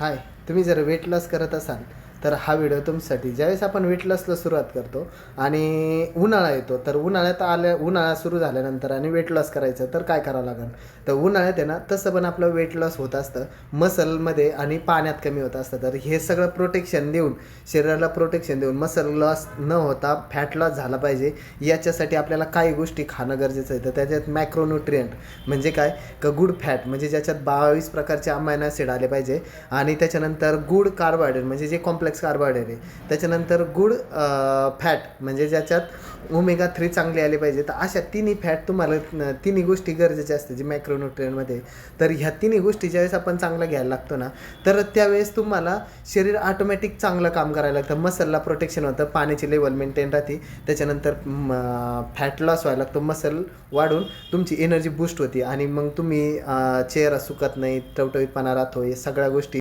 हाय, तुम्ही जर weight loss करत असाल, तर हा व्हिडिओ तुमच्यासाठी. ज्यावेळेस आपण वेट लॉसला सुरुवात करतो आणि उन्हाळा येतो, तर उन्हाळा सुरू झाल्यानंतर आणि वेट लॉस करायचं, तर काय करावं लागेल? तर उन्हाळ्यात आहे ना, तसं पण आपलं वेट लॉस होत असतं. मसलमध्ये आणि पाण्यात कमी होत असतं. तर हे सगळं प्रोटेक्शन देऊन, शरीराला प्रोटेक्शन देऊन मसल लॉस न होता फॅट लॉस झाला पाहिजे, याच्यासाठी आपल्याला काही गोष्टी खाणं गरजेचं आहे. तर त्याच्यात मॅक्रोन्युट्रियंट म्हणजे काय? गुड फॅट म्हणजे ज्याच्यात 22 प्रकारचे अमायनो ॲसिड आले पाहिजे आणि त्याच्यानंतर गुड कार्बोहायड्रेट म्हणजे जे कॉम्प्लेक्स कार्बोहायड्रेट आहे. त्याच्यानंतर गुड फॅट म्हणजे ज्याच्यात ओमेगा 3 चांगले आले पाहिजे. तर अशा तिन्ही फॅट तुम्हाला तिन्ही गोष्टी गरजेच्या असतात जे मॅक्रोन्युट्रियंटमध्ये. तर ह्या तिन्ही गोष्टी ज्यावेळेस आपण चांगला घ्यायला लागतो ना, तर त्यावेळेस तुम्हाला शरीर ऑटोमॅटिक चांगलं काम करायला लागतं. मसलला प्रोटेक्शन होतं, पाण्याची लेवल मेंटेन राहते. त्याच्यानंतर फॅट लॉस व्हायला लागतो, मसल वाढून तुमची एनर्जी बूस्ट होते आणि मग तुम्ही चेहरा सुकत नाही, टवटवीतपणा राहतो, हे सगळ्या गोष्टी